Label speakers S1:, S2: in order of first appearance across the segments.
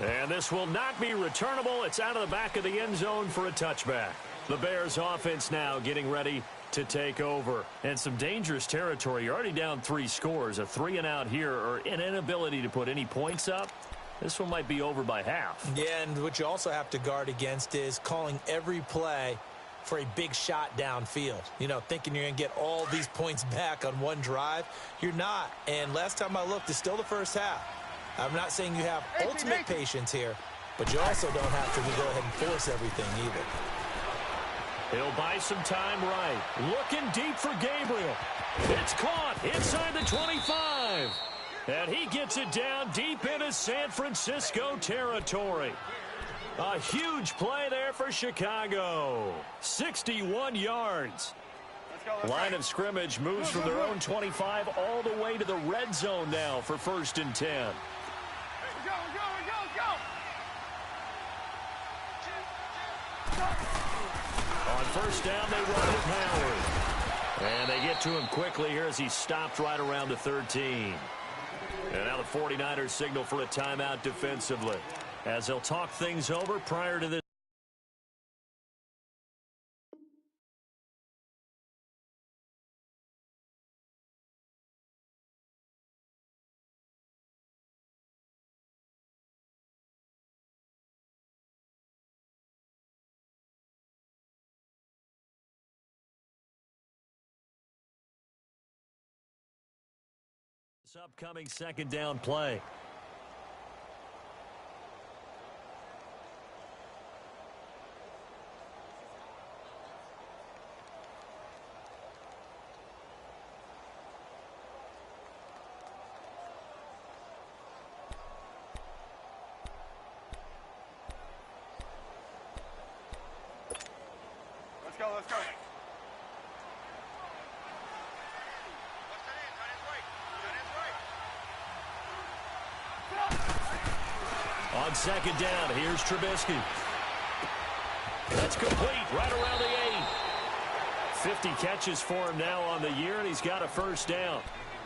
S1: And this will not be returnable. It's out of the back of the end zone for a touchback. The Bears offense now getting ready to take over. And some dangerous territory. You're already down 3 scores. A 3-and-out here, or an inability to put any points up. This one might be over by half.
S2: Yeah, and what you also have to guard against is calling every play for a big shot downfield. You know, thinking you're going to get all these points back on one drive. You're not. And last time I looked, it's still the first half. I'm not saying you have ultimate patience here, but you also don't have to go ahead and force everything either.
S1: He'll buy some time right. Looking deep for Gabriel. It's caught inside the 25. And he gets it down deep into San Francisco territory. A huge play there for Chicago. 61 yards. Line of scrimmage moves from their own 25 all the way to the red zone now for 1st and 10. On 1st down, they run it Howard. And they get to him quickly here as he stopped right around the 13. And now the 49ers signal for a timeout defensively, as they'll talk things over prior to this. This upcoming 2nd down play.
S3: Let's go, let's go.
S1: On 2nd down, here's Trubisky. That's complete right around the 8. 50 catches for him now on the year, and he's got a 1st down.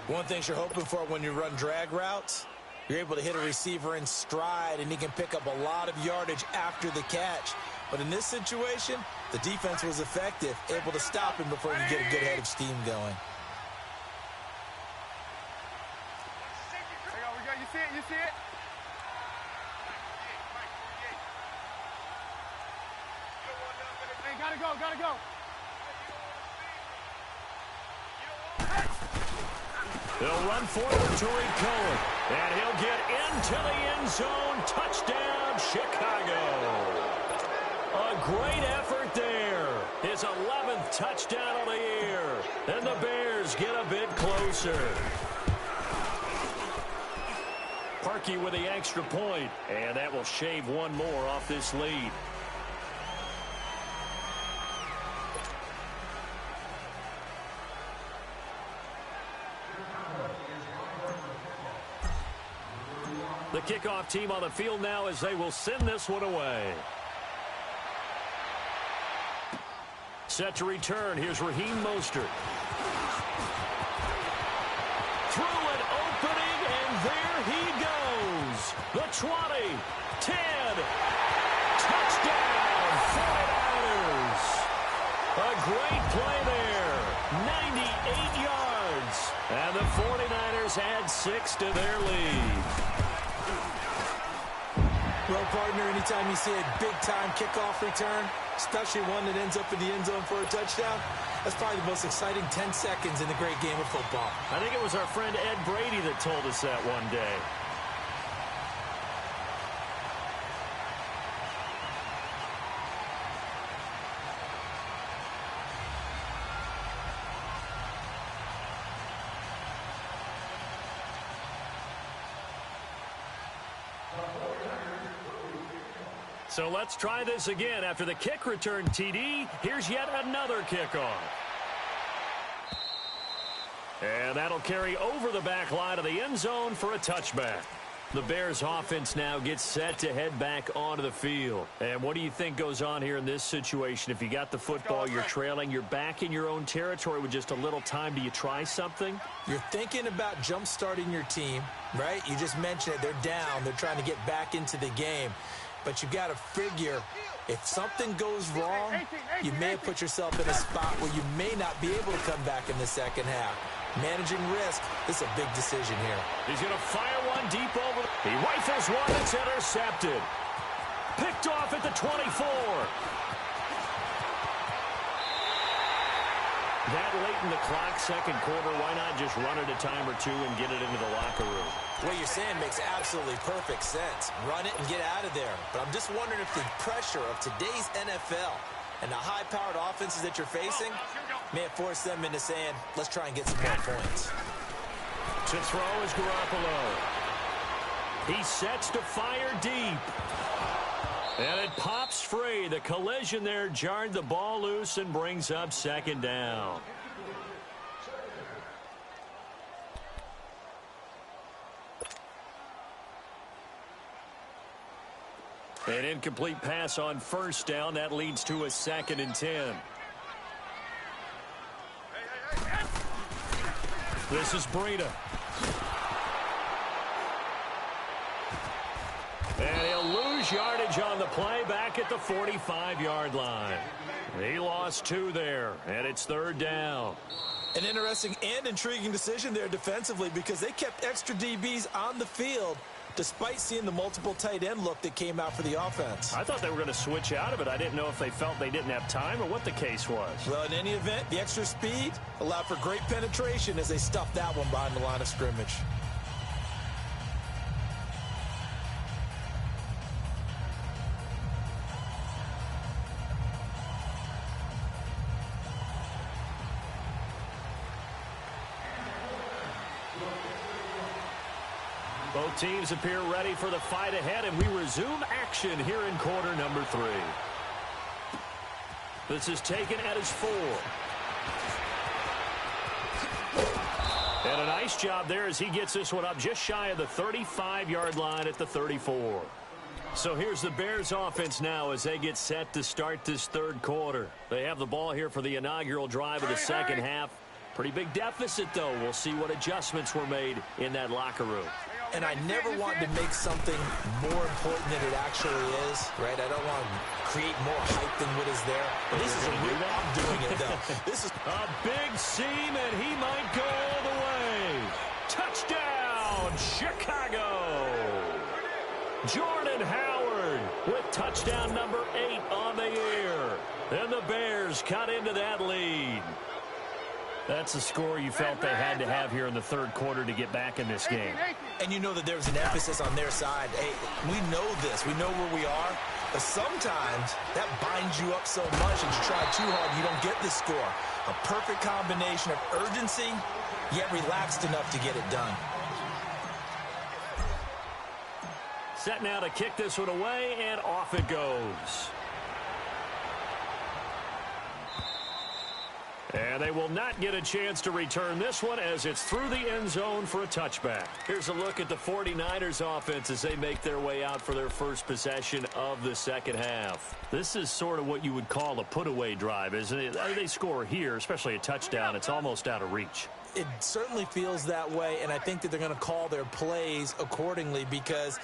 S2: One thing you're hoping for when you run drag routes, you're able to hit a receiver in stride, and he can pick up a lot of yardage after the catch. But in this situation, the defense was effective, able to stop him before he could get a good head of steam going.
S3: We go. You see it? You see it? Hey, gotta go, gotta go.
S1: They'll run forward to Cohen, and he'll get into the end zone. Touchdown, Chicago. A great effort there. His 11th touchdown of the year. And the Bears get a bit closer. Parkey with the extra point, and that will shave one more off this lead. The kickoff team on the field now as they will send this one away. Set to return. Here's Raheem Mostert. Through an opening, and there he goes. The 20, 10, touchdown, 49ers. A great play there, 98 yards. And the 49ers add 6 to their lead.
S2: Well, partner, anytime you see a big-time kickoff return, especially one that ends up in the end zone for a touchdown, that's probably the most exciting 10 seconds in the great game of football.
S1: I think it was our friend Ed Brady that told us that one day. So let's try this again. After the kick return TD, here's yet another kickoff. And that'll carry over the back line of the end zone for a touchback. The Bears offense now gets set to head back onto the field. And what do you think goes on here in this situation? If you got the football, you're trailing, you're back in your own territory with just a little time. Do you try something?
S2: You're thinking about jump-starting your team, right? You just mentioned it. They're down. They're trying to get back into the game. But you got to figure if something goes wrong, you may have put yourself in a spot where you may not be able to come back in the second half. Managing risk, this is a big decision here.
S1: He's going to fire one deep over. He rifles one that's intercepted. Picked off at the 24. That late in the clock, second quarter, why not just run it a time or two and get it into the locker room?
S2: What you're saying makes absolutely perfect sense. Run it and get out of there. But I'm just wondering if the pressure of today's NFL and the high-powered offenses that you're facing may have forced them into saying, let's try and get some more points.
S1: To throw is Garoppolo. He sets to fire deep. And it pops free. The collision there jarred the ball loose and brings up second down. An incomplete pass on first down. That leads to a 2nd and 10. This is Breida. And he'll lose yardage on the play back at the 45-yard line. He lost 2 there, and it's 3rd down.
S2: An interesting and intriguing decision there defensively because they kept extra DBs on the field despite seeing the multiple tight end look that came out for the offense.
S1: I thought they were going to switch out of it. I didn't know if they felt they didn't have time or what the case was.
S2: Well, in any event, the extra speed allowed for great penetration as they stuffed that one behind the line of scrimmage.
S1: Both teams appear ready for the fight ahead, and we resume action here in quarter number 3. This is taken at his 4. And a nice job there as he gets this one up just shy of the 35-yard line at the 34. So here's the Bears offense now as they get set to start this 3rd quarter. They have the ball here for the inaugural drive of the second half. Pretty big deficit, though. We'll see what adjustments were made in that locker room.
S2: And I never want to make something more important than it actually is, right? I don't want to create more hype than what is there. But this is a real, I'm doing it, though. This is
S1: a big seam, and he might go all the way. Touchdown, Chicago. Jordan Howard with touchdown number 8 on the year. And the Bears cut into that lead. That's the score you felt they had to have here in the 3rd quarter to get back in this game.
S2: And you know that there's an emphasis on their side. Hey, we know this. We know where we are. But sometimes that binds you up so much that you try too hard, you don't get the score. A perfect combination of urgency, yet relaxed enough to get it done.
S1: Set now to kick this one away, and off it goes. And they will not get a chance to return this one as it's through the end zone for a touchback. Here's a look at the 49ers offense as they make their way out for their first possession of the second half. This is sort of what you would call a put-away drive, isn't it? They score here, especially a touchdown. It's almost out of reach.
S2: It certainly feels that way, and I think that they're going to call their plays accordingly because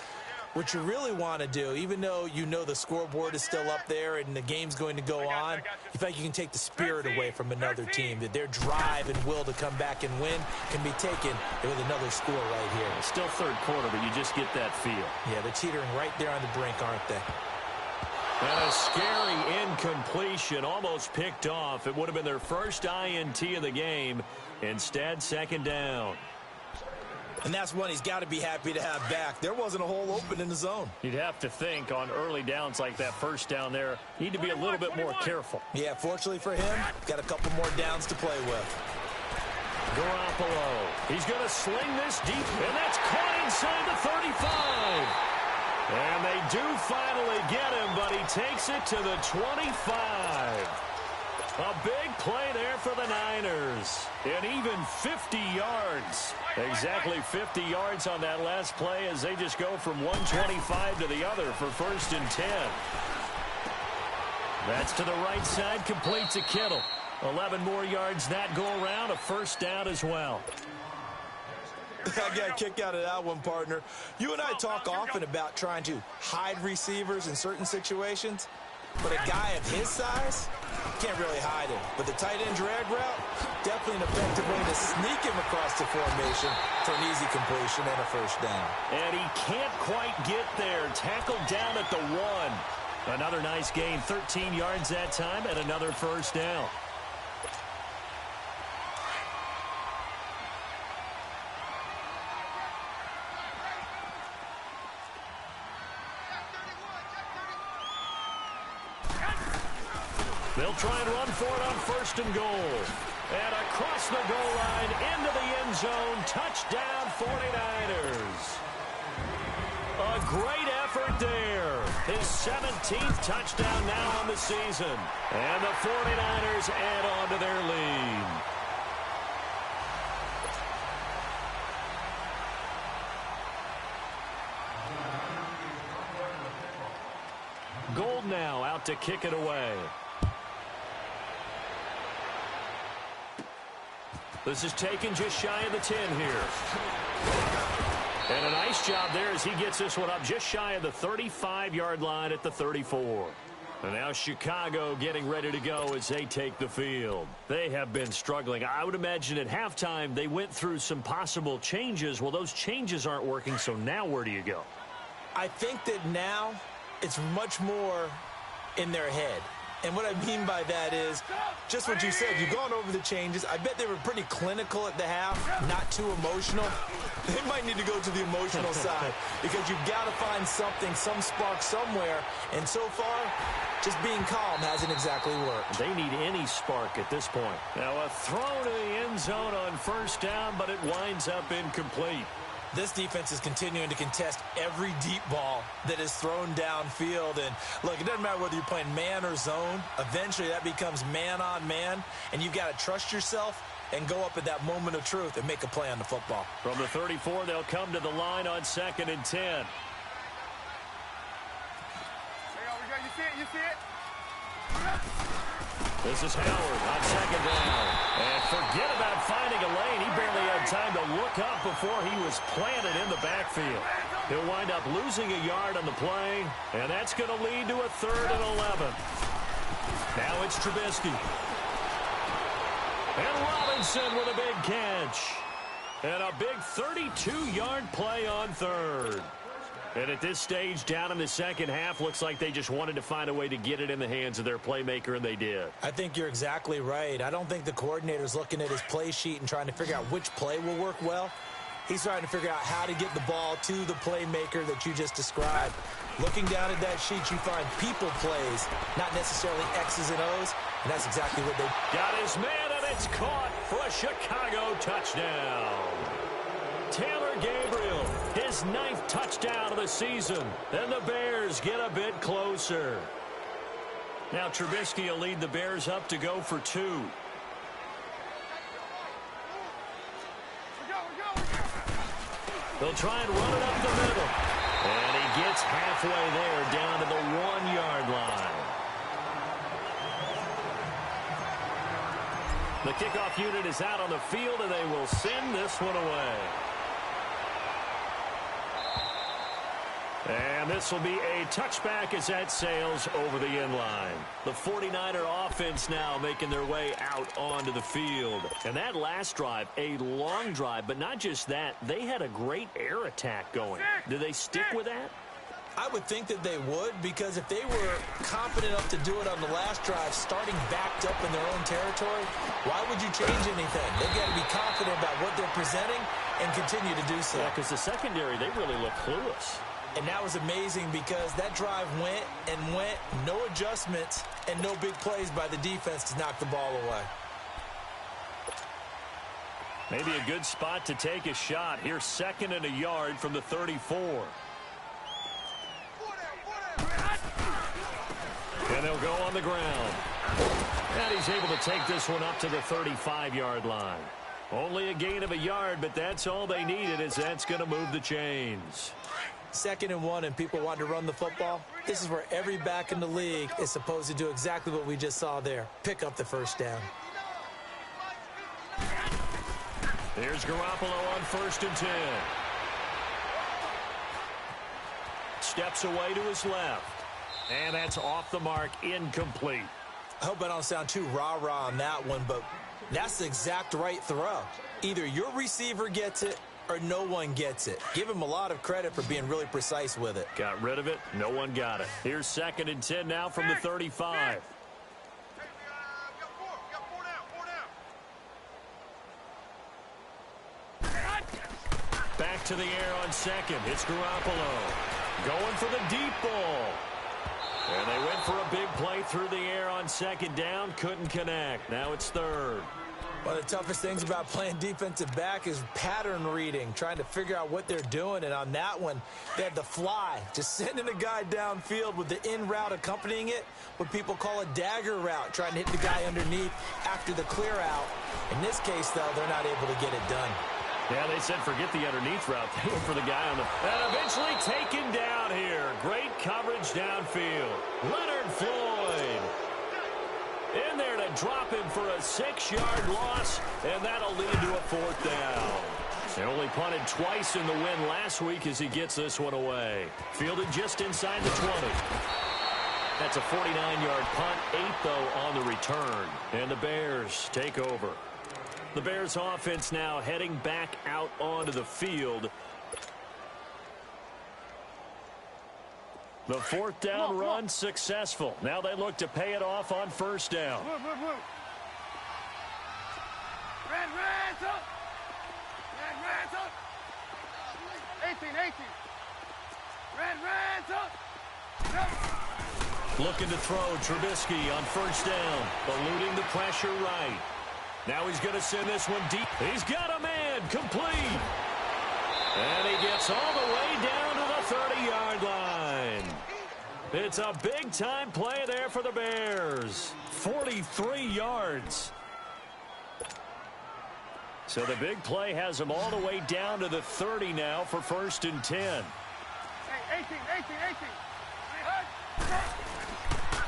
S2: what you really want to do, even though you know the scoreboard is still up there and the game's going to go on, you feel like you can take the spirit away from another team, that their drive and will to come back and win can be taken with another score right here.
S1: It's still 3rd quarter, but you just get that feel.
S2: Yeah, they're teetering right there on the brink, aren't they?
S1: And a scary incompletion, almost picked off. It would have been their first INT of the game. Instead, 2nd down.
S2: And that's one he's got to be happy to have back. There wasn't a hole open in the zone.
S1: You'd have to think on early downs like that first down there, need to be a little bit more careful.
S2: Yeah, fortunately for him, got a couple more downs to play with.
S1: Garoppolo, he's going to sling this deep, and that's caught inside the 35. And they do finally get him, but he takes it to the 25. A big play there for the Niners. And even 50 yards. Exactly 50 yards on that last play as they just go from 125 to the other for 1st and 10. That's to the right side, complete to Kittle. 11 more yards that go around, a 1st down as well.
S2: I got a kick out of that one, partner. You and I talk often about trying to hide receivers in certain situations, but a guy of his size can't really hide him. But the tight end drag route, definitely an effective way to sneak him across the formation for an easy completion and a 1st down.
S1: And he can't quite get there. Tackled down at the 1. Another nice gain, 13 yards that time, and another 1st down. They'll try and run for it on 1st and goal. And across the goal line, into the end zone, touchdown 49ers. A great effort there. His 17th touchdown now on the season. And the 49ers add on to their lead. Gold now out to kick it away. This is taken just shy of the 10 here. And a nice job there as he gets this one up just shy of the 35-yard line at the 34. And now Chicago getting ready to go as they take the field. They have been struggling. I would imagine at halftime they went through some possible changes. Well, those changes aren't working, so now where do you go?
S2: I think that now it's much more in their head. And what I mean by that is just what you said. You've gone over the changes. I bet they were pretty clinical at the half, not too emotional. They might need to go to the emotional side because you've got to find something, some spark somewhere. And so far, just being calm hasn't exactly worked.
S1: They need any spark at this point. Now a throw to the end zone on 1st down, but it winds up incomplete.
S2: This defense is continuing to contest every deep ball that is thrown downfield. And, look, it doesn't matter whether you're playing man or zone. Eventually, that becomes man-on-man, and you've got to trust yourself and go up at that moment of truth and make a play on the football.
S1: From the 34, they'll come to the line on 2nd and 10.
S3: There we go. You see it? You see it?
S1: This is Howard on 2nd down. And forget about finding a lane. He barely had time to look up before he was planted in the backfield. He'll wind up losing a yard on the play, and that's going to lead to a 3rd and 11. Now it's Trubisky. And Robinson with a big catch. And a big 32-yard play on 3rd. And at this stage, down in the 2nd half, looks like they just wanted to find a way to get it in the hands of their playmaker, and they did.
S2: I think you're exactly right. I don't think the coordinator's looking at his play sheet and trying to figure out which play will work well. He's trying to figure out how to get the ball to the playmaker that you just described. Looking down at that sheet, you find people plays, not necessarily X's and O's, and that's exactly what they...
S1: Got his man, and it's caught for a Chicago touchdown. Taylor Gabriel, his 9th touchdown of the season. And the Bears get a bit closer. Now Trubisky will lead the Bears up to go for 2. They'll try and run it up the middle. And he gets halfway there down to the 1-yard line. The kickoff unit is out on the field, and they will send this one away. And this will be a touchback as that sails over the end line. The 49er offense now making their way out onto the field. And that last drive, a long drive, but not just that. They had a great air attack going. Do they stick with that?
S2: I would think that they would, because if they were confident enough to do it on the last drive, starting backed up in their own territory, why would you change anything? They've got to be confident about what they're presenting and continue to do so.
S1: Yeah, because the secondary, they really look clueless.
S2: And that was amazing because that drive went and went, no adjustments and no big plays by the defense to knock the ball away.
S1: Maybe a good spot to take a shot. Here's 2nd and a yard from the 34. And they'll go on the ground. And he's able to take this one up to the 35-yard line. Only a gain of a yard, but that's all they needed, as that's going to move the chains.
S2: 2nd and 1 and people want to run the football. This is where every back in the league is supposed to do exactly what we just saw there. Pick up the first down.
S1: Here's Garoppolo on 1st and 10. Steps away to his left. And that's off the mark, incomplete.
S2: I hope I don't sound too rah-rah on that one, but that's the exact right throw. Either your receiver gets it or no one gets it. Give him a lot of credit for being really precise with it.
S1: Got rid of it. No one got it. Here's 2nd and 10 now from the 35. Back to the air on 2nd. It's Garoppolo. Going for the deep ball. And they went for a big play through the air on 2nd down. Couldn't connect. Now it's 3rd.
S2: One of the toughest things about playing defensive back is pattern reading, trying to figure out what they're doing. And on that one, they had the fly, just sending a guy downfield with the in route accompanying it, what people call a dagger route, trying to hit the guy underneath after the clear out. In this case, though, they're not able to get it done.
S1: Yeah, they said forget the underneath route. They went for the guy on the... And eventually taken down here. Great coverage downfield. Leonard Floyd in there to drop him for a 6-yard loss, and that'll lead to a 4th down. They only punted twice in the win last week as he gets this one away. Fielded just inside the 20. That's a 49-yard punt, 8, though, on the return. And the Bears take over. The Bears offense now heading back out onto the field. The 4th down run successful. Now they look to pay it off on 1st down.
S3: Red, up. Red, up. 18. Red, up.
S1: Looking to throw Trubisky on 1st down. Eluding the pressure right. Now he's going to send this one deep. He's got a man. Complete. And he gets all the way down to the 30-yard line. It's a big-time play there for the Bears. 43 yards. So the big play has them all the way down to the 30 now for 1st and 10.
S3: Hey, 18.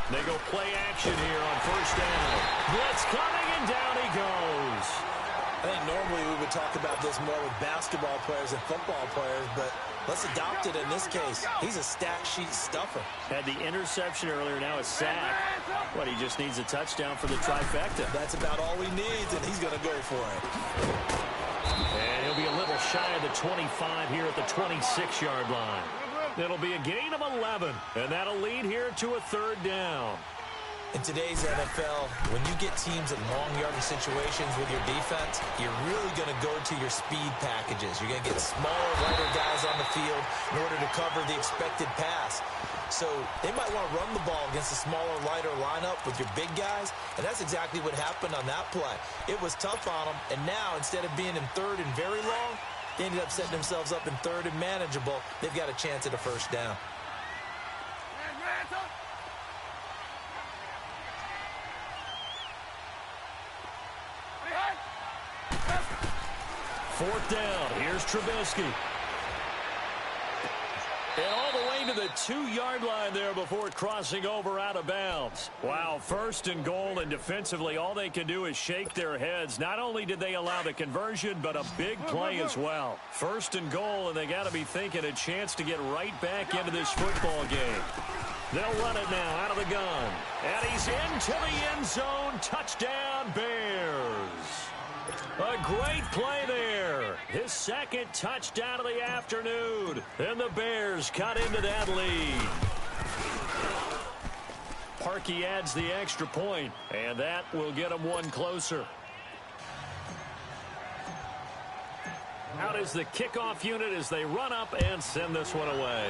S1: They go play action here on 1st down. Blitz coming, and down he goes.
S2: I think normally we would talk about this more with basketball players and football players, but let's adopt it in this case. He's a stat sheet stuffer.
S1: Had the interception earlier, now a sack. What, he just needs a touchdown for the trifecta.
S2: That's about all he needs, and he's going to go for it.
S1: And he'll be a little shy of the 25 here at the 26-yard line. It'll be a gain of 11, and that'll lead here to a 3rd down.
S2: In today's NFL, when you get teams in long yardage situations with your defense, you're really going to go to your speed packages. You're going to get smaller, lighter guys on the field in order to cover the expected pass. So they might want to run the ball against a smaller, lighter lineup with your big guys, and that's exactly what happened on that play. It was tough on them, and now instead of being in 3rd and very long, they ended up setting themselves up in 3rd and manageable. They've got a chance at a 1st down.
S1: Fourth down. Here's Trubisky. And all the way to the 2-yard line there before crossing over out of bounds. Wow, 1st and goal, and defensively all they can do is shake their heads. Not only did they allow the conversion, but a big play as well. 1st and goal, and they got to be thinking a chance to get right back into this football game. They'll run it now out of the gun. And he's into the end zone. Touchdown, Bears. A great play there. His 2nd touchdown of the afternoon. And the Bears cut into that lead. Parkey adds the extra point, and that will get them one closer. Out is the kickoff unit as they run up and send this one away.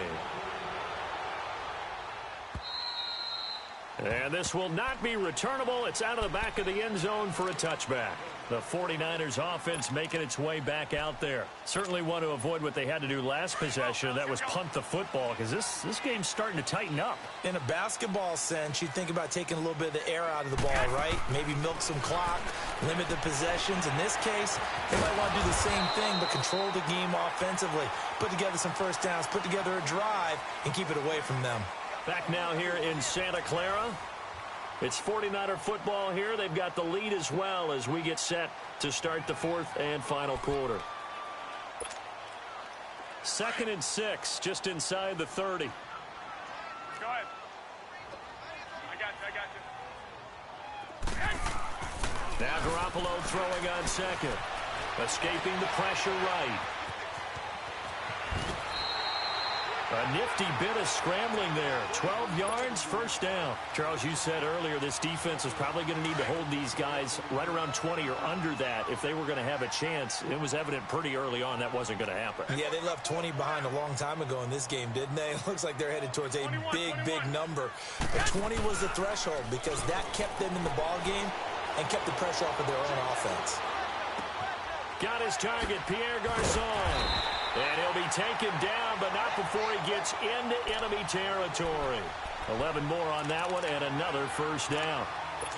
S1: And this will not be returnable. It's out of the back of the end zone for a touchback. The 49ers offense making its way back out there. Certainly want to avoid what they had to do last possession. That was punt the football, because this game's starting to tighten up.
S2: In a basketball sense, you think about taking a little bit of the air out of the ball, right? Maybe milk some clock, limit the possessions. In this case, they might want to do the same thing, but control the game offensively. Put together some first downs, put together a drive, and keep it away from them.
S1: Back now here in Santa Clara. It's 49er football here. They've got the lead as well as we get set to start the fourth and final quarter. 2nd and 6, just inside the 30.
S3: Go ahead. I got you.
S1: Now Garoppolo throwing on second. Escaping the pressure right. A nifty bit of scrambling there. 12 yards, first down. Charles, you said earlier this defense is probably going to need to hold these guys right around 20 or under that if they were going to have a chance. It was evident pretty early on that wasn't going to happen.
S2: Yeah, they left 20 behind a long time ago in this game, didn't they? It looks like they're headed towards a big number. But 20 was the threshold because that kept them in the ball game and kept the pressure off of their own offense.
S1: Got his target, Pierre Garçon. And he'll be taken down, but not before he gets into enemy territory. 11 more on that one, and another first down.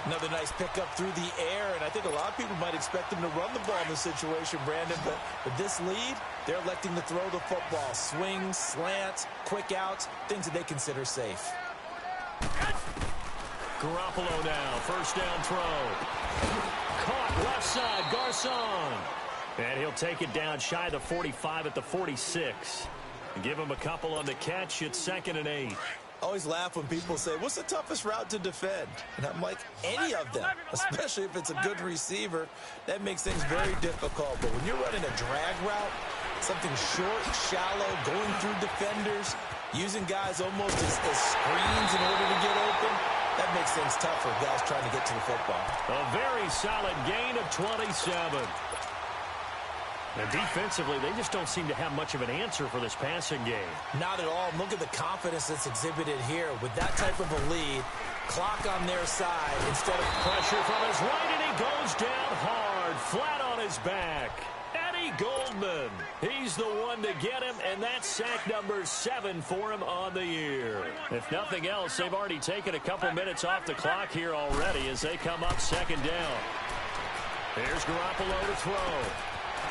S2: Another nice pickup through the air, and I think a lot of people might expect them to run the ball in this situation, Brandon, but with this lead, they're electing to throw the football. Swings, slants, quick outs, things that they consider safe.
S1: Garoppolo now, first down throw. Caught left side, Garçon. And he'll take it down shy of the 45 at the 46. Give him a couple on the catch. It's 2nd and 8.
S2: I always laugh when people say, what's the toughest route to defend? And I'm like, any of them, especially if it's a good receiver. That makes things very difficult. But when you're running a drag route, something short, shallow, going through defenders, using guys almost as screens in order to get open, that makes things tough for guys trying to get to the football.
S1: A very solid gain of 27. Now, defensively, they just don't seem to have much of an answer for this passing game.
S2: Not at all. Look at the confidence that's exhibited here. With that type of a lead, clock on their side instead of
S1: pressure from his right, and he goes down hard, flat on his back. Eddie Goldman, he's the one to get him, and that's sack number 7 for him on the year. If nothing else, they've already taken a couple minutes off the clock here already as they come up 2nd down. Here's Garoppolo to throw.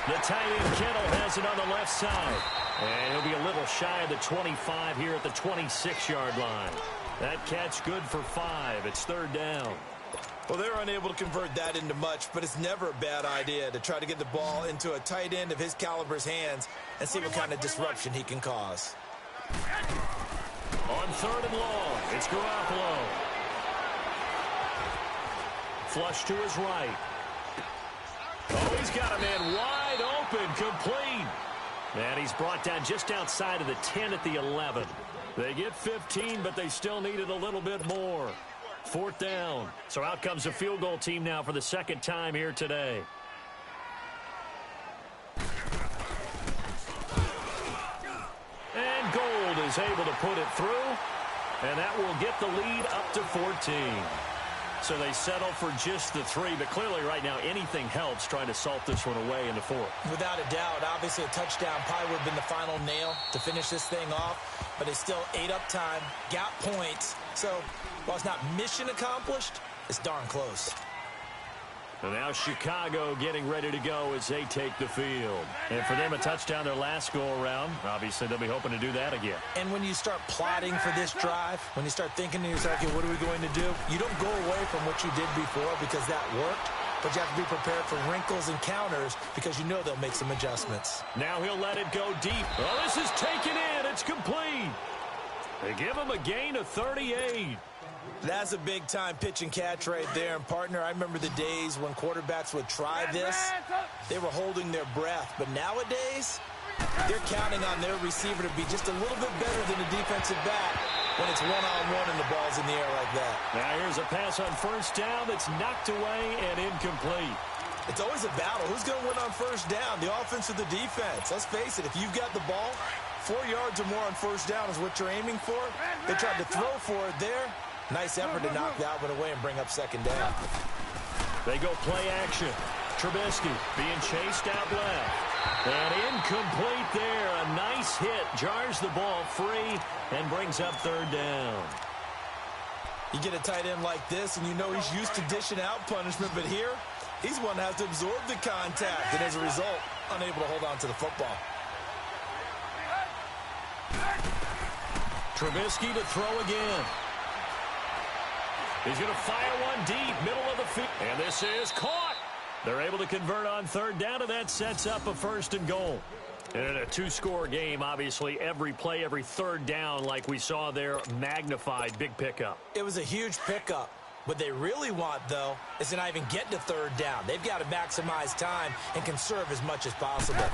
S1: The tight end Kittle has it on the left side. And he'll be a little shy of the 25 here at the 26-yard line. That catch good for 5. It's 3rd down.
S2: Well, they're unable to convert that into much, but it's never a bad idea to try to get the ball into a tight end of his caliber's hands and see what kind of disruption he can cause.
S1: On 3rd and long, it's Garoppolo. Flush to his right. Oh, he's got a man wide open, complete. And he's brought down just outside of the 10 at the 11. They get 15, but they still needed a little bit more. 4th down. So out comes the field goal team now for the 2nd time here today. And Gold is able to put it through. And that will get the lead up to 14. So they settle for just the 3, but clearly right now anything helps trying to salt this one away in the 4th.
S2: Without a doubt, obviously a touchdown probably would have been the final nail to finish this thing off, but it's still ate up time, got points. So while it's not mission accomplished, it's darn close.
S1: And now Chicago getting ready to go as they take the field. And for them, a touchdown their last go-around. Obviously, they'll be hoping to do that again.
S2: And when you start plotting for this drive, when you start thinking to yourself, okay, what are we going to do? You don't go away from what you did before because that worked, but you have to be prepared for wrinkles and counters because you know they'll make some adjustments.
S1: Now he'll let it go deep. Oh, this is taken in. It's complete. They give him a gain of 38.
S2: That's a big-time pitch and catch right there. And, partner, I remember the days when quarterbacks would try this. They were holding their breath. But nowadays, they're counting on their receiver to be just a little bit better than the defensive back when it's one-on-one and the ball's in the air like that.
S1: Now here's a pass on 1st down that's knocked away and incomplete.
S2: It's always a battle. Who's going to win on 1st down, the offense or the defense? Let's face it, if you've got the ball, 4 yards or more on 1st down is what you're aiming for. They tried to throw for it there. Nice effort to knock that one away and bring up 2nd down.
S1: They go play action. Trubisky being chased out left. And incomplete there. A nice hit. Jars the ball free and brings up third down.
S2: You get a tight end like this, and you know he's used to dishing out punishment, but here, he's one that has to absorb the contact, and as a result, unable to hold on to the football.
S1: Trubisky to throw again. He's going to fire one deep, middle of the field. And this is caught. They're able to convert on third down, and that sets up a first and goal. And in a two-score game, obviously, every play, every third down, like we saw there, magnified, big pickup.
S2: It was a huge pickup. What they really want, though, is to not even get to third down. They've got to maximize time and conserve as much as possible.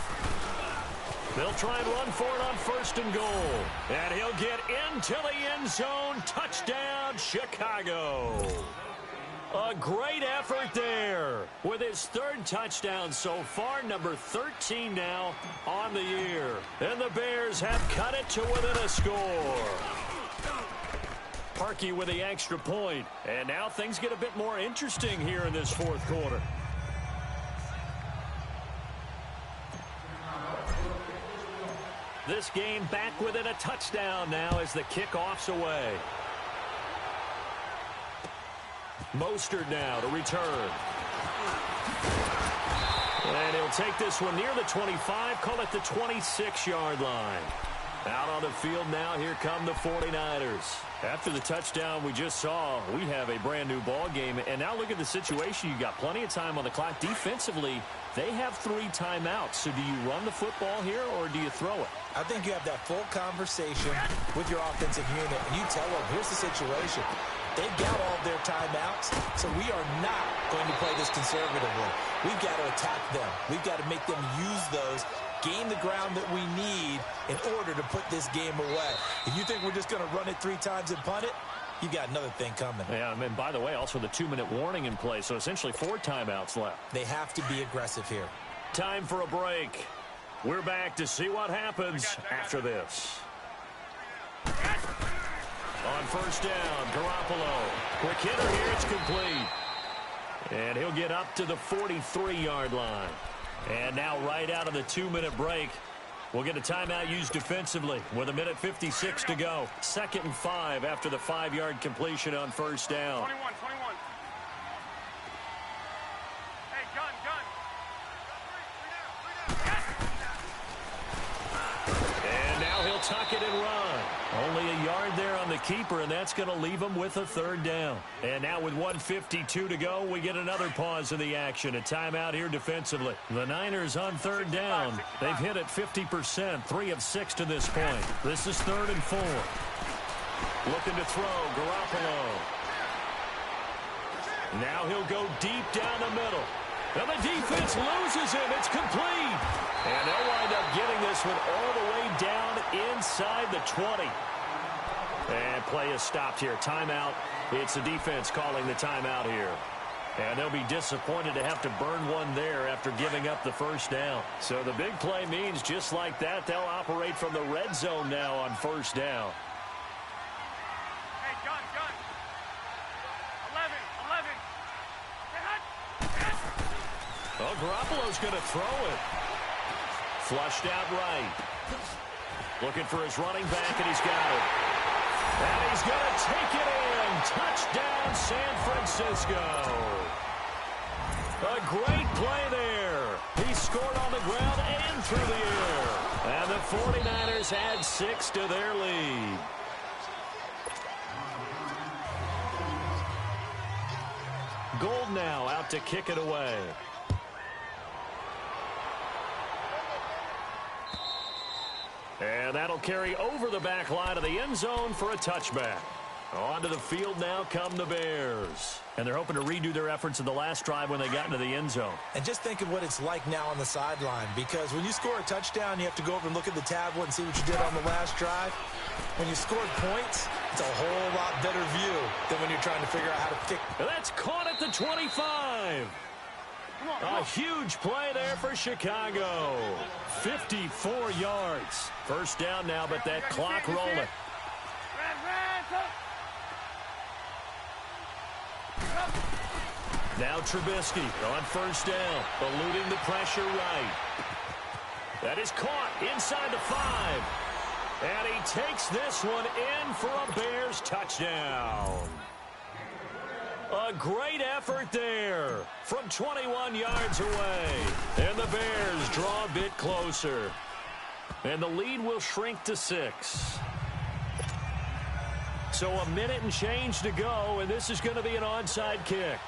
S1: They'll try and run for it on first and goal. And he'll get into the end zone. Touchdown, Chicago. A great effort there with his third touchdown so far, number 13 now on the year. And the Bears have cut it to within a score. Parkey with the extra point. And now things get a bit more interesting here in this fourth quarter. This game back within a touchdown now as the kickoff's away. Mostert now to return. And he'll take this one near the 25, call it the 26-yard line. Out on the field now, here come the 49ers. After the touchdown we just saw, we have a brand-new ball game. And now look at the situation. You got plenty of time on the clock. Defensively, they have 3 timeouts. So do you run the football here or do you throw it?
S2: I think you have that full conversation with your offensive unit, and you tell them, here's the situation. They've got all of their timeouts, so we are not going to play this conservatively. We've got to attack them. We've got to make them use those, gain the ground that we need in order to put this game away. If you think we're just going to run it 3 times and punt it, you got another thing coming.
S1: Yeah, and by the way, also the 2-minute warning in play, so essentially 4 timeouts left.
S2: They have to be aggressive here.
S1: Time for a break. We're back to see what happens after this. On first down, Garoppolo. Quick hitter here, it's complete. And he'll get up to the 43-yard line. And now right out of the 2-minute break, we'll get a timeout used defensively with 1:56 to go. 2nd and 5 after the 5-yard completion on first down.
S3: 21. Hey, gun.
S1: And now he'll tuck it and run. Only a yard there on the keeper, and that's going to leave him with a third down. And now with 1:52 to go, we get another pause in the action. A timeout here defensively. The Niners on third down. They've hit it 50%, 3 of 6 to this point. This is 3rd and 4. Looking to throw, Garoppolo. Now he'll go deep down the middle. And the defense loses him. It's complete. And they'll wind up getting this one all the way down inside the 20. And play is stopped here. Timeout. It's the defense calling the timeout here. And they'll be disappointed to have to burn one there after giving up the first down. So the big play means just like that, they'll operate from the red zone now on first down.
S3: Hey, gun. 11.
S1: Oh, Garoppolo's going to throw it. Flushed out right. Looking for his running back, and he's got it. And he's going to take it in. Touchdown, San Francisco. A great play there. He scored on the ground and through the air. And the 49ers add 6 to their lead. Gold now out to kick it away. And that'll carry over the back line of the end zone for a touchback. Onto the field now come the Bears. And they're hoping to redo their efforts in the last drive when they got into the end zone.
S2: And just think of what it's like now on the sideline, because when you score a touchdown, you have to go over and look at the tablet and see what you did on the last drive. When you scored points, it's a whole lot better view than when you're trying to figure out how to fix.
S1: That's caught at the 25. A huge play there for Chicago. 54 yards. First down now, but that clock rolling. Now Trubisky on first down, eluding the pressure right. That is caught inside the 5. And he takes this one in for a Bears touchdown. A great effort there from 21 yards away. And the Bears draw a bit closer. And the lead will shrink to 6. So a minute and change to go, and this is going to be an onside kick.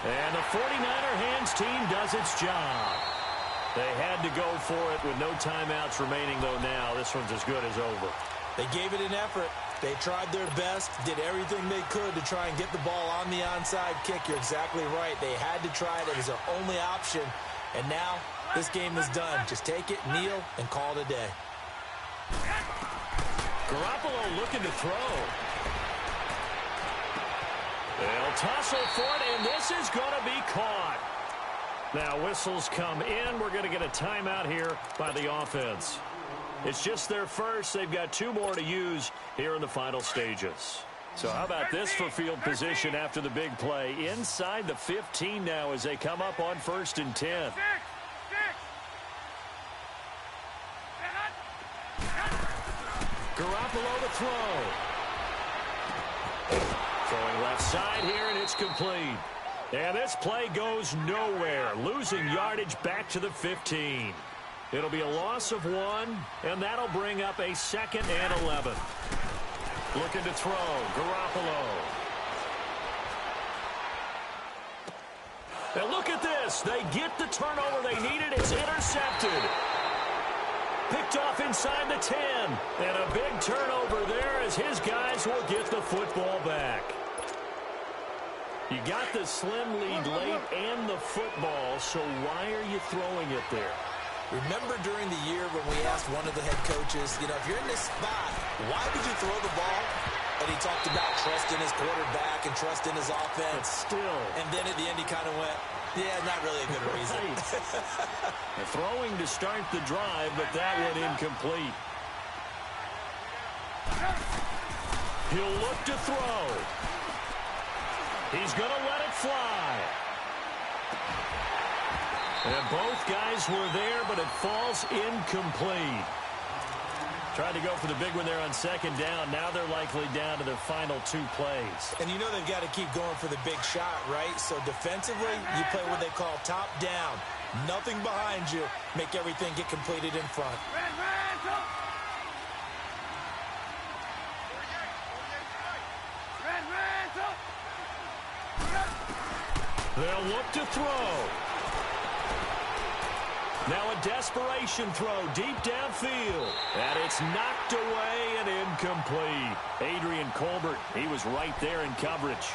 S1: And the 49er hands team does its job. They had to go for it with no timeouts remaining, though now this one's as good as over.
S2: They gave it an effort. They tried their best, did everything they could to try and get the ball on the onside kick. You're exactly right. They had to try it. It was their only option. And now this game is done. Just take it, kneel, and call it a day.
S1: Garoppolo looking to throw. They'll tussle for it, and this is going to be caught. Now whistles come in. We're going to get a timeout here by the offense. It's just their first. They've got 2 more to use here in the final stages. So how about this for field position after the big play? Inside the 15 now as they come up on 1st and 10. Garoppolo to throw. Throwing left side here, and it's complete. And this play goes nowhere, losing yardage back to the 15. It'll be a loss of 1, and that'll bring up a 2nd and 11. Looking to throw, Garoppolo. And look at this. They get the turnover they needed. It's intercepted. Picked off inside the 10. And a big turnover there as his guys will get the football back. You got the slim lead late and the football, so why are you throwing it there?
S2: Remember during the year when we asked one of the head coaches, if you're in this spot, why would you throw the ball? And he talked about trust in his quarterback and trust in his offense.
S1: But still.
S2: And then at the end he kind of went, yeah, not really a good reason.
S1: Right. Throwing to start the drive, but that one incomplete. He'll look to throw. He's going to let it fly. And both guys were there, but it falls incomplete. Tried to go for the big one there on 2nd down. Now they're likely down to their final 2 plays.
S2: And you know they've got to keep going for the big shot, right? So defensively, you play what they call top down. Nothing behind you. Make everything get completed in front.
S1: They'll look to throw. Now a desperation throw deep downfield. And it's knocked away and incomplete. Adrian Colbert, he was right there in coverage.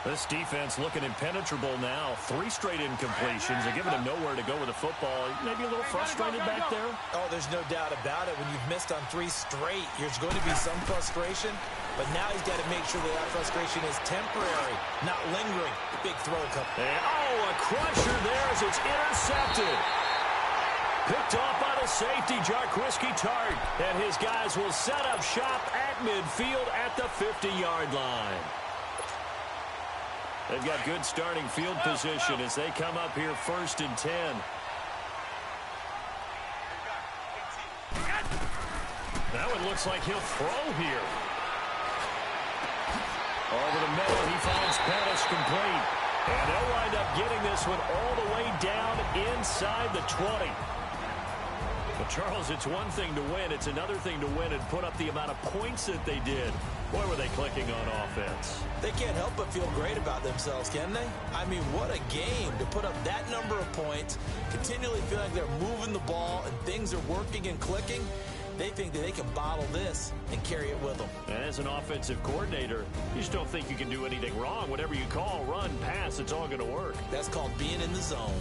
S1: This defense looking impenetrable now. 3 straight incompletions. They're giving him nowhere to go with the football. Maybe a little frustrated back there.
S2: Oh, there's no doubt about it. When you've missed on 3 straight, there's going to be some frustration. But now he's got to make sure that frustration is temporary, not lingering. Big throw coming.
S1: A crusher there as it's intercepted. Picked off by the safety, Jarquiski Tart. And his guys will set up shop at midfield at the 50-yard line. They've got good starting field position as they come up here 1st and 10. Now it looks like he'll throw here. Over the middle, he finds Pettis complete. And they'll wind up getting this one all the way down inside the 20. But Charles, it's one thing to win. It's another thing to win and put up the amount of points that they did. Boy, were they clicking on offense.
S2: They can't help but feel great about themselves, can they? I mean, what a game to put up that number of points, continually feel like they're moving the ball and things are working and clicking. They think that they can bottle this and carry it with them.
S1: And as an offensive coordinator, you just don't think you can do anything wrong. Whatever you call, run, pass, it's all going to work.
S2: That's called being in the zone.